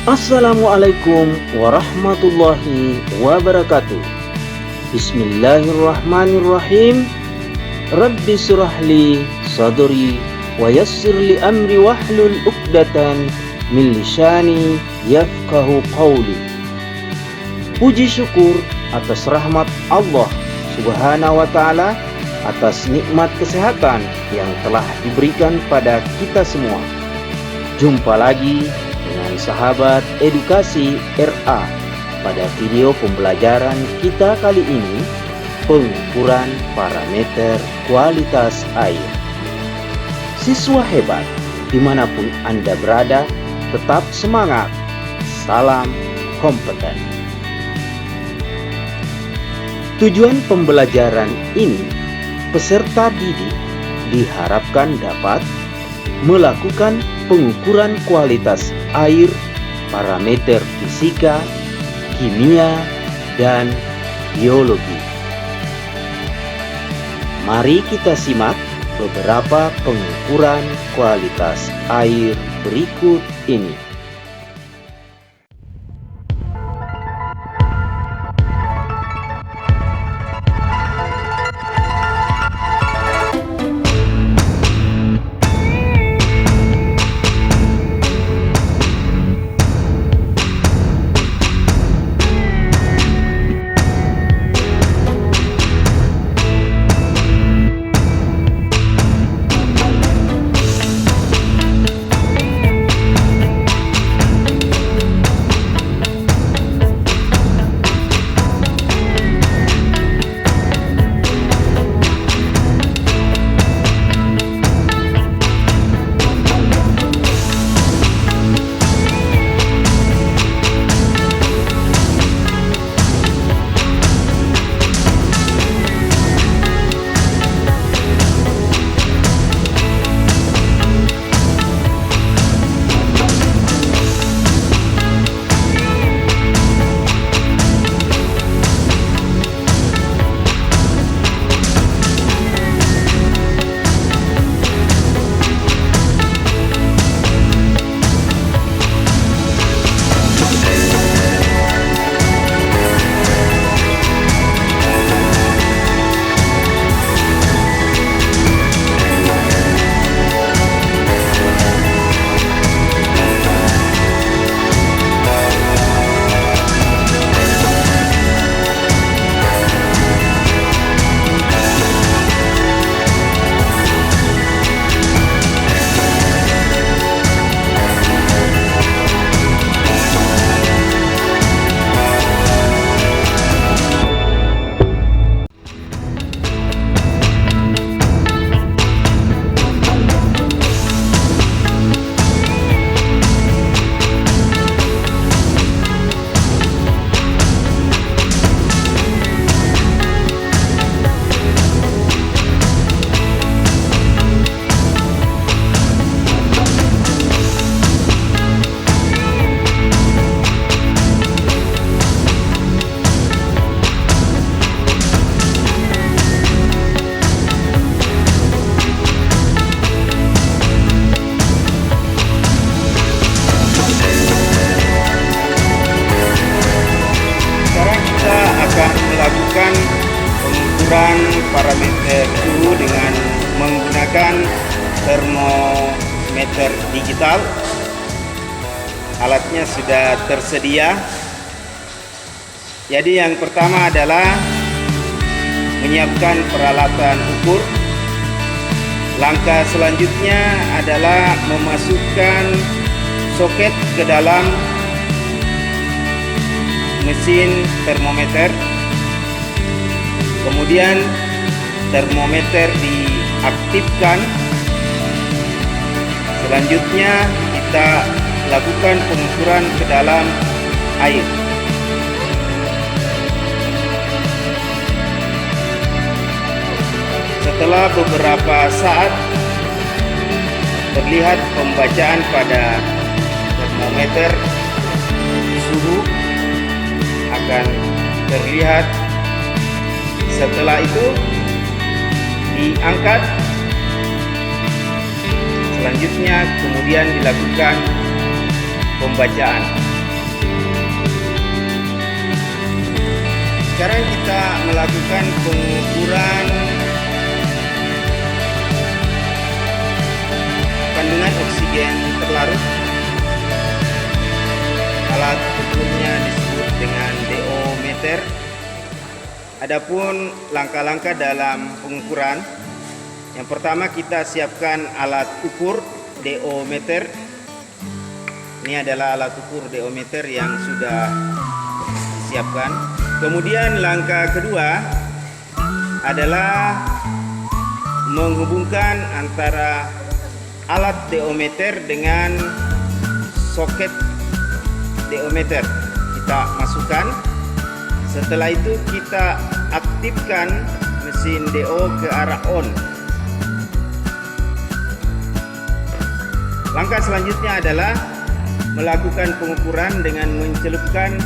Assalamualaikum warahmatullahi wabarakatuh. Bismillahirrahmanirrahim. Rabbi surahli sadri wa yassirli amri wahlul uqdatan min lisani yafqahu qawli. Puji syukur atas rahmat Allah Subhanahu wa ta'ala atas nikmat kesehatan yang telah diberikan pada kita semua. Jumpa lagi dengan sahabat edukasi RA pada video pembelajaran kita kali ini, pengukuran parameter kualitas air. Siswa hebat, dimanapun Anda berada, tetap semangat. Salam kompeten. Tujuan pembelajaran ini, peserta didik diharapkan dapat melakukan pengukuran kualitas air, parameter fisika, kimia, dan biologi. Mari kita simak beberapa pengukuran kualitas air berikut ini. Pengukuran parameter suhu dengan menggunakan termometer digital. Alatnya sudah tersedia. Jadi yang pertama adalah menyiapkan peralatan ukur. Langkah selanjutnya adalah memasukkan soket ke dalam mesin termometer. Kemudian termometer diaktifkan. Selanjutnya kita lakukan pengukuran ke dalam air. Setelah beberapa saat terlihat pembacaan pada termometer, suhu akan terlihat. Setelah itu diangkat. Selanjutnya kemudian dilakukan pembacaan. Sekarang kita melakukan pengukuran kandungan oksigen terlarut. Alat ukurnya disebut dengan DO meter. Adapun langkah-langkah dalam pengukuran, yang pertama kita siapkan alat ukur DO meter. Ini adalah alat ukur DO meter yang sudah disiapkan. Kemudian langkah kedua adalah menghubungkan antara alat DO meter dengan soket DO meter. Kita masukkan. Setelah itu kita aktifkan mesin DO ke arah on. Langkah selanjutnya adalah melakukan pengukuran dengan mencelupkan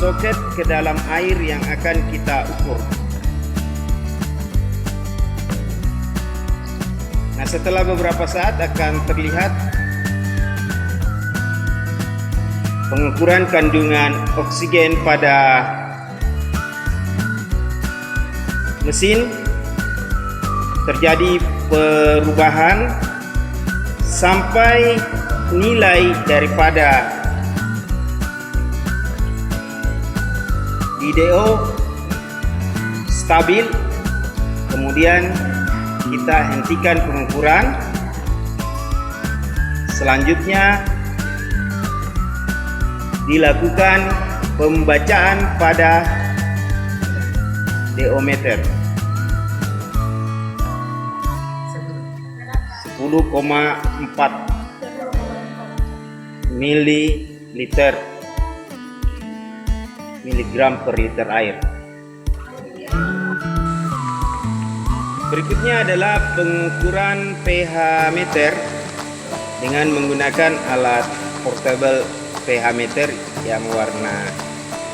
soket ke dalam air yang akan kita ukur. Nah, setelah beberapa saat akan terlihat pengukuran kandungan oksigen pada mesin. Terjadi perubahan sampai nilai daripada DO stabil. Kemudian kita hentikan pengukuran. Selanjutnya dilakukan pembacaan pada DO meter 10,4 miligram per liter air. Berikutnya adalah pengukuran pH meter dengan menggunakan alat portable pH meter yang warna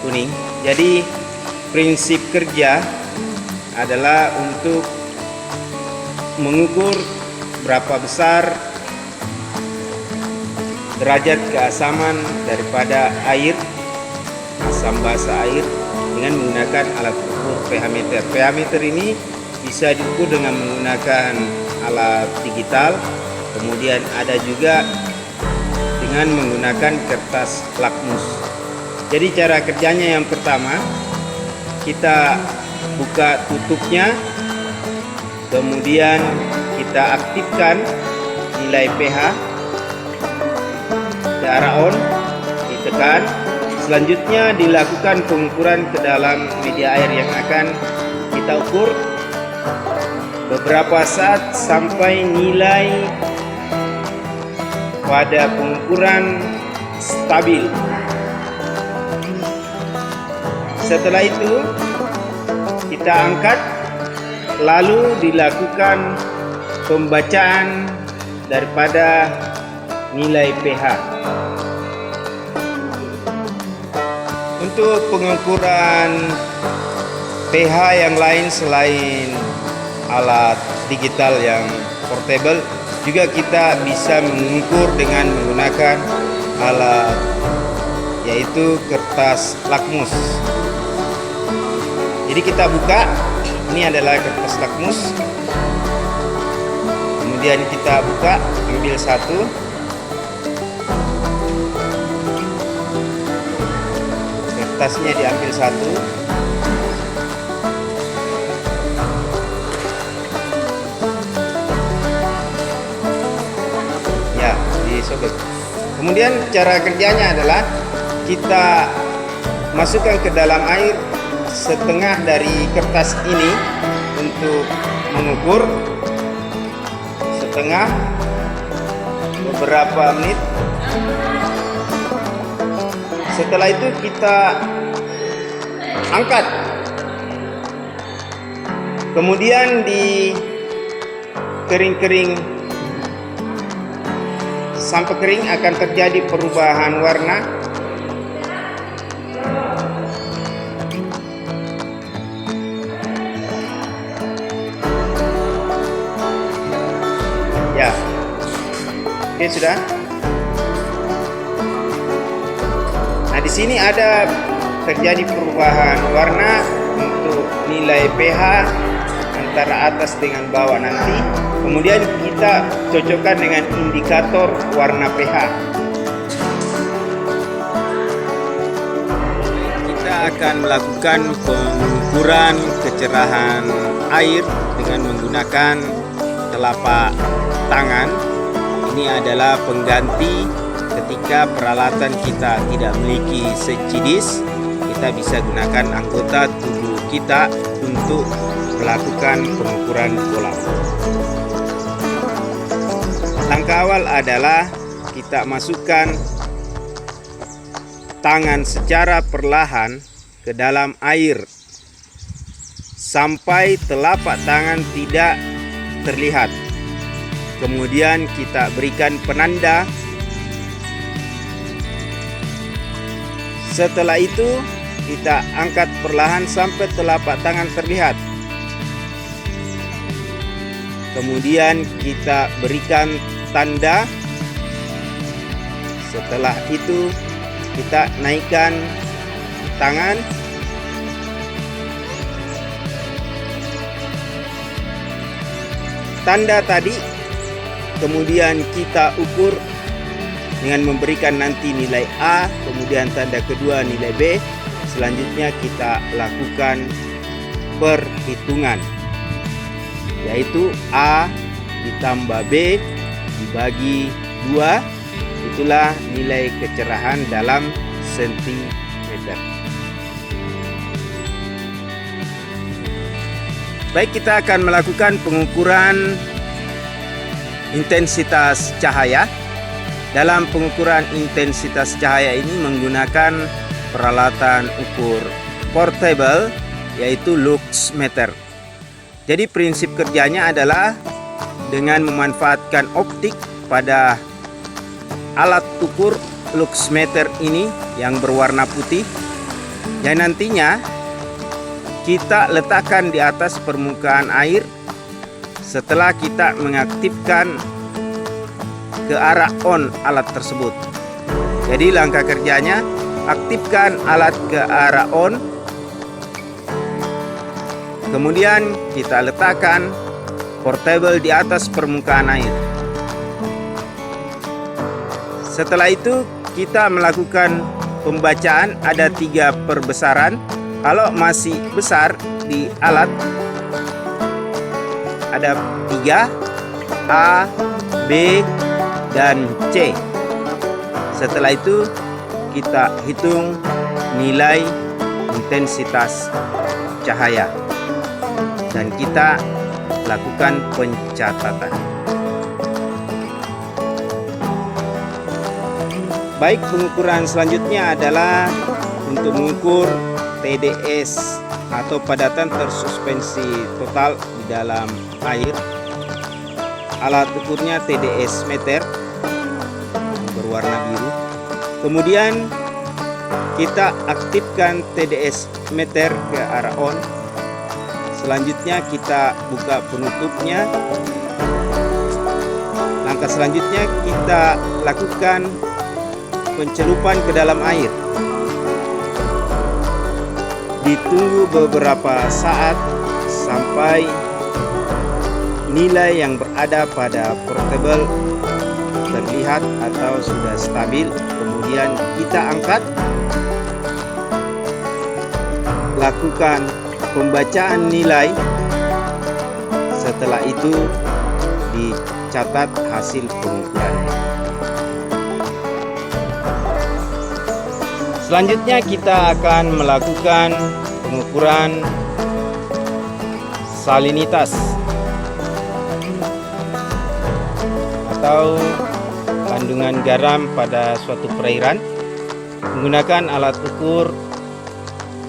kuning. Jadi prinsip kerja adalah untuk mengukur berapa besar derajat keasaman daripada air, asam basa air, dengan menggunakan alat ukur pH meter. pH meter ini bisa diukur dengan menggunakan alat digital, kemudian ada juga dengan menggunakan kertas lakmus. Jadi cara kerjanya yang pertama, kita buka tutupnya, kemudian kita aktifkan nilai pH ke arah on, ditekan. Selanjutnya dilakukan pengukuran ke dalam media air yang akan kita ukur beberapa saat sampai nilai pada pengukuran stabil. Setelah itu kita angkat, lalu dilakukan pembacaan daripada nilai pH. Untuk pengukuran pH yang lain selain alat digital yang portable, juga kita bisa mengukur dengan menggunakan alat, yaitu kertas lakmus. Jadi kita buka, ini adalah kertas lakmus. Kemudian kita buka, ambil satu. Kertasnya diambil satu. Ya, disobek. Kemudian cara kerjanya adalah kita masukkan ke dalam air setengah dari kertas ini untuk mengukur, setengah, beberapa menit. Setelah itu kita angkat, kemudian dikering-kering sampai kering, akan terjadi perubahan warna. Ya, oke, sudah. Nah, di sini ada terjadi perubahan warna untuk nilai pH antara atas dengan bawah nanti. Kemudian kita cocokkan dengan indikator warna pH. Kita akan melakukan pengukuran kecerahan air dengan menggunakan telapak tangan. Ini adalah pengganti ketika peralatan kita tidak memiliki secidis. Kita bisa gunakan anggota tubuh kita untuk melakukan pengukuran kolam. Langkah awal adalah kita masukkan tangan secara perlahan ke dalam air sampai telapak tangan tidak terlihat. Kemudian kita berikan penanda. Setelah itu kita angkat perlahan sampai telapak tangan terlihat. Kemudian kita berikan tanda. Setelah itu kita naikkan tangan. Tanda tadi kemudian kita ukur dengan memberikan nanti nilai A, kemudian tanda kedua nilai B. Selanjutnya kita lakukan perhitungan, yaitu A ditambah B dibagi 2, itulah nilai kecerahan dalam sentimeter. Baik, kita akan melakukan pengukuran intensitas cahaya. Dalam pengukuran intensitas cahaya ini menggunakan peralatan ukur portable, yaitu luxmeter. Jadi prinsip kerjanya adalah dengan memanfaatkan optik pada alat ukur luxmeter ini yang berwarna putih, yang nantinya kita letakkan di atas permukaan air setelah kita mengaktifkan ke arah on alat tersebut. Jadi langkah kerjanya, aktifkan alat ke arah on, kemudian kita letakkan portable di atas permukaan air. Setelah itu kita melakukan pembacaan. Ada 3 perbesaran. Kalau masih besar di alat ada 3, A, B, dan C. Setelah itu kita hitung nilai intensitas cahaya dan kita lakukan pencatatan. Baik, pengukuran selanjutnya adalah untuk mengukur TDS atau padatan tersuspensi total di dalam air. Alat ukurnya TDS meter berwarna biru. Kemudian kita aktifkan TDS meter ke arah on. Selanjutnya kita buka penutupnya. Langkah selanjutnya kita lakukan pencelupan ke dalam air. Ditunggu beberapa saat sampai nilai yang berada pada portable terlihat atau sudah stabil. Kemudian kita angkat, lakukan pembacaan nilai. Setelah itu dicatat hasil pengukuran. Selanjutnya kita akan melakukan pengukuran salinitas atau kandungan garam pada suatu perairan menggunakan alat ukur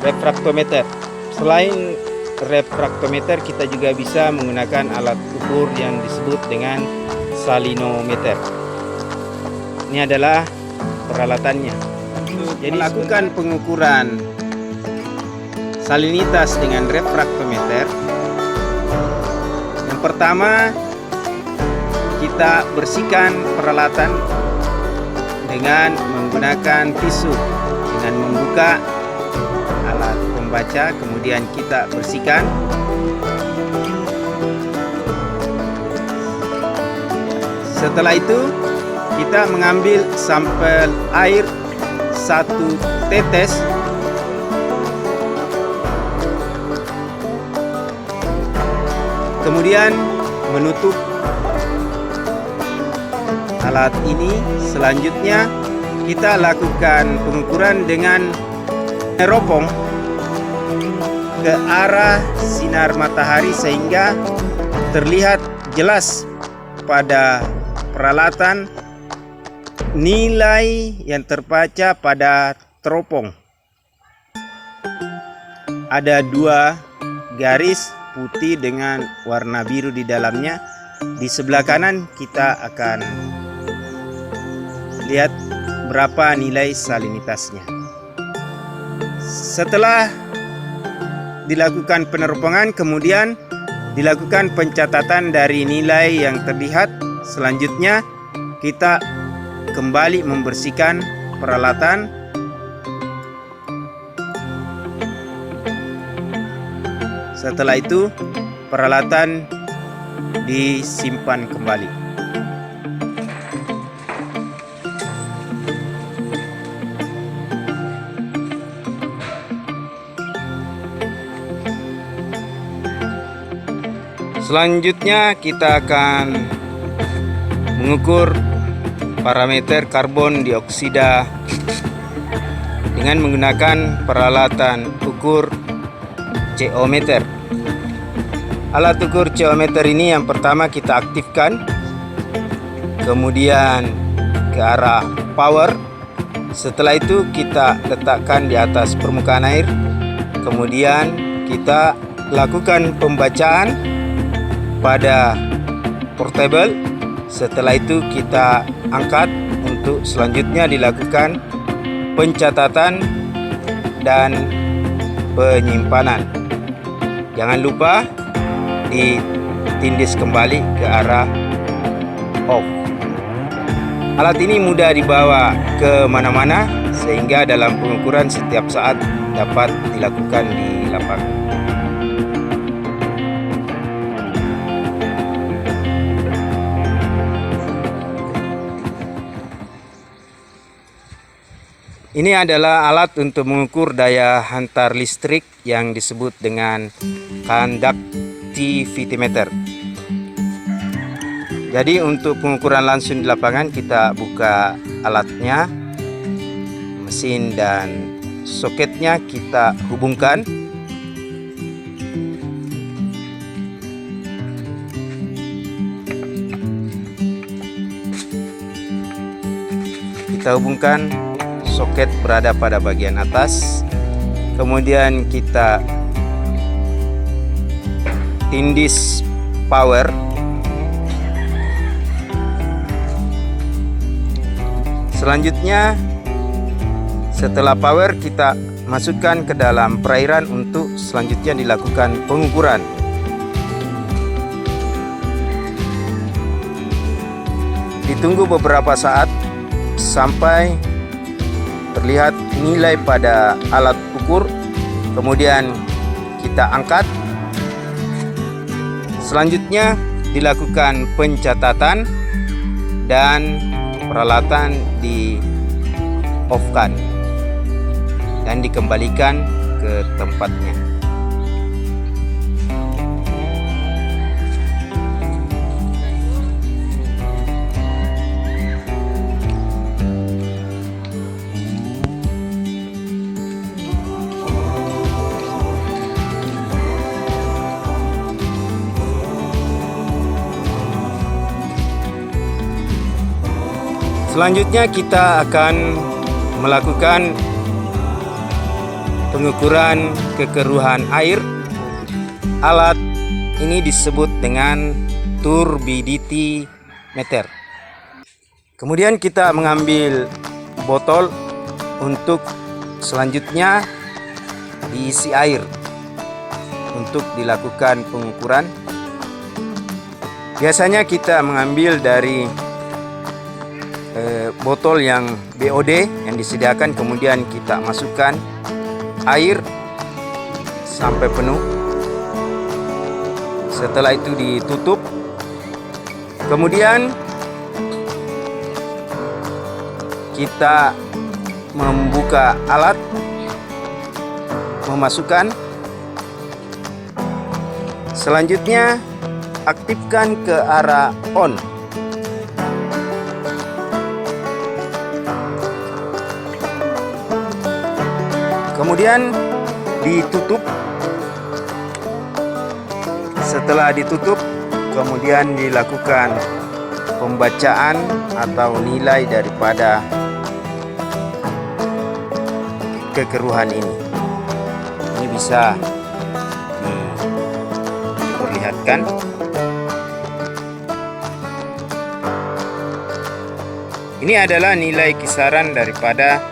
refraktometer. Selain refraktometer, kita juga bisa menggunakan alat ukur yang disebut dengan salinometer. Ini adalah peralatannya. Jadi melakukan pengukuran salinitas dengan refraktometer, yang pertama kita bersihkan peralatan dengan menggunakan tisu dengan membuka membaca, kemudian kita bersihkan. Setelah itu kita mengambil sampel air 1 tetes. Kemudian menutup alat ini. Selanjutnya kita lakukan pengukuran dengan teropong ke arah sinar matahari sehingga terlihat jelas pada peralatan nilai yang terbaca pada teropong. Ada 2 garis putih dengan warna biru di dalamnya. Di sebelah kanan kita akan lihat berapa nilai salinitasnya. Setelah dilakukan peneropongan, kemudian dilakukan pencatatan dari nilai yang terlihat. Selanjutnya kita kembali membersihkan peralatan. Setelah itu peralatan disimpan kembali. Selanjutnya kita akan mengukur parameter karbon dioksida dengan menggunakan peralatan ukur CO meter. Alat ukur CO meter ini yang pertama kita aktifkan, kemudian ke arah power. Setelah itu kita letakkan di atas permukaan air, kemudian kita lakukan pembacaan pada portable. Setelah itu kita angkat untuk selanjutnya dilakukan pencatatan dan penyimpanan. Jangan lupa ditindis kembali ke arah off. Alat ini mudah dibawa ke mana-mana sehingga dalam pengukuran setiap saat dapat dilakukan di lapangan. Ini adalah alat untuk mengukur daya hantar listrik yang disebut dengan conductivity meter. Jadi untuk pengukuran langsung di lapangan kita buka alatnya, mesin dan soketnya kita hubungkan. Kita hubungkan, soket berada pada bagian atas, kemudian kita tindis power. Selanjutnya setelah power kita masukkan ke dalam perairan untuk selanjutnya dilakukan pengukuran. Ditunggu beberapa saat sampai terlihat nilai pada alat ukur, kemudian kita angkat. Selanjutnya dilakukan pencatatan dan peralatan di off-kan dan dikembalikan ke tempatnya. Selanjutnya kita akan melakukan pengukuran kekeruhan air. Alat ini disebut dengan turbidity meter. Kemudian kita mengambil botol untuk selanjutnya diisi air untuk dilakukan pengukuran. Biasanya kita mengambil dari botol yang BOD yang disediakan, kemudian kita masukkan air sampai penuh. Setelah itu ditutup. Kemudian kita membuka alat, memasukkan. Selanjutnya aktifkan ke arah on. Kemudian ditutup. Setelah ditutup, kemudian dilakukan pembacaan atau nilai daripada kekeruhan ini. Ini bisa diperlihatkan. Ini adalah nilai kisaran daripada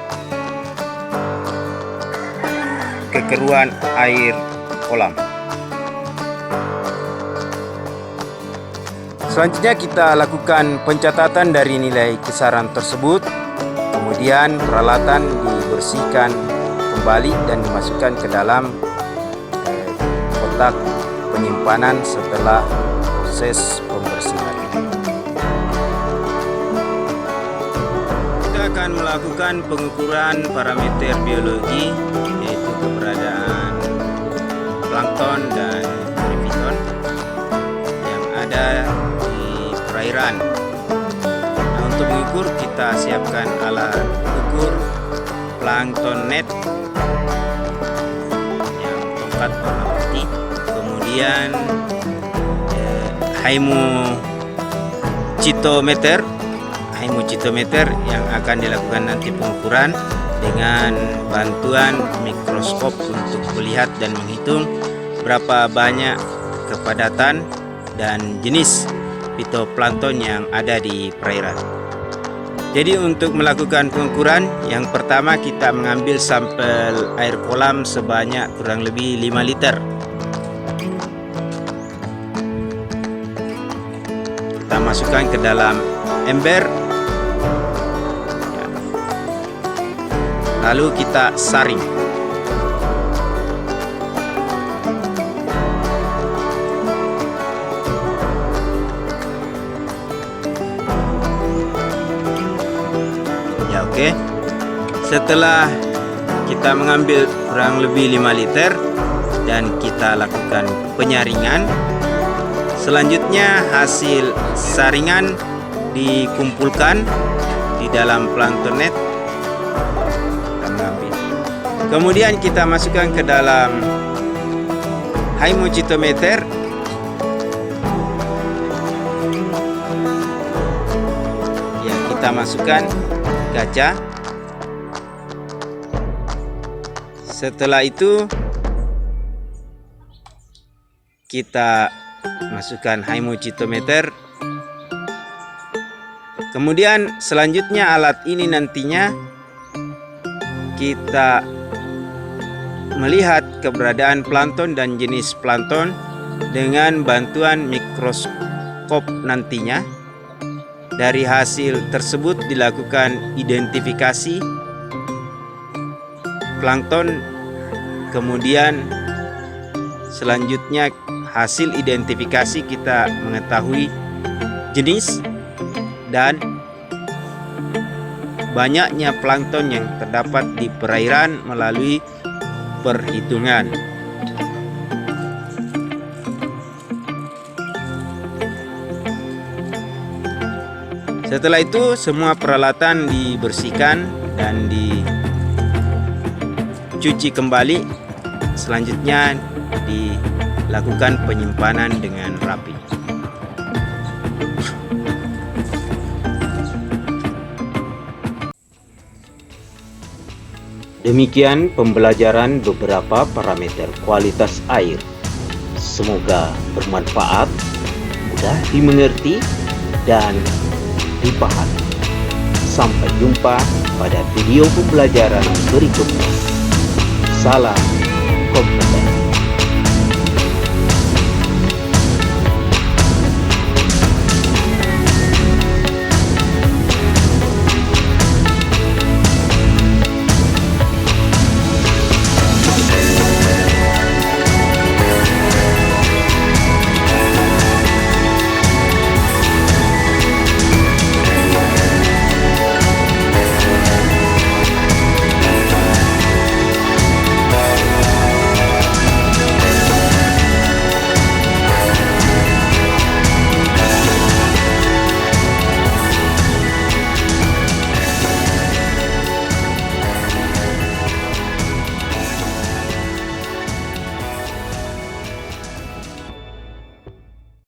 kekeruhan air kolam. Selanjutnya kita lakukan pencatatan dari nilai kisaran tersebut. Kemudian peralatan dibersihkan kembali dan dimasukkan ke dalam kotak penyimpanan setelah proses pembersihan. Kita akan melakukan pengukuran parameter biologi, yaitu keberadaan plankton dan perifiton yang ada di perairan. Nah, untuk mengukur kita siapkan alat ukur plankton net yang tongkat warna putih, kemudian hymocitometer yang akan dilakukan nanti pengukuran dengan bantuan mikroskop untuk melihat dan menghitung berapa banyak kepadatan dan jenis fitoplankton yang ada di perairan. Jadi untuk melakukan pengukuran, yang pertama kita mengambil sampel air kolam sebanyak kurang lebih 5 liter. Kita masukkan ke dalam ember, lalu kita saring. Oke. Setelah kita mengambil kurang lebih 5 liter dan kita lakukan penyaringan, selanjutnya hasil saringan dikumpulkan di dalam plankton net. Kemudian kita masukkan ke dalam hymocitometer. Ya, kita masukkan kaca. Setelah itu kita masukkan hymocitometer. Kemudian selanjutnya alat ini nantinya kita melihat keberadaan plankton dan jenis plankton dengan bantuan mikroskop nantinya. Dari hasil tersebut dilakukan identifikasi plankton, kemudian selanjutnya hasil identifikasi kita mengetahui jenis dan banyaknya plankton yang terdapat di perairan melalui perhitungan. Setelah itu semua peralatan dibersihkan dan dicuci kembali. Selanjutnya dilakukan penyimpanan dengan rapi. Demikian pembelajaran beberapa parameter kualitas air. Semoga bermanfaat, mudah dimengerti, dan dipahami. Sampai jumpa pada video pembelajaran berikutnya. Salam kompeten.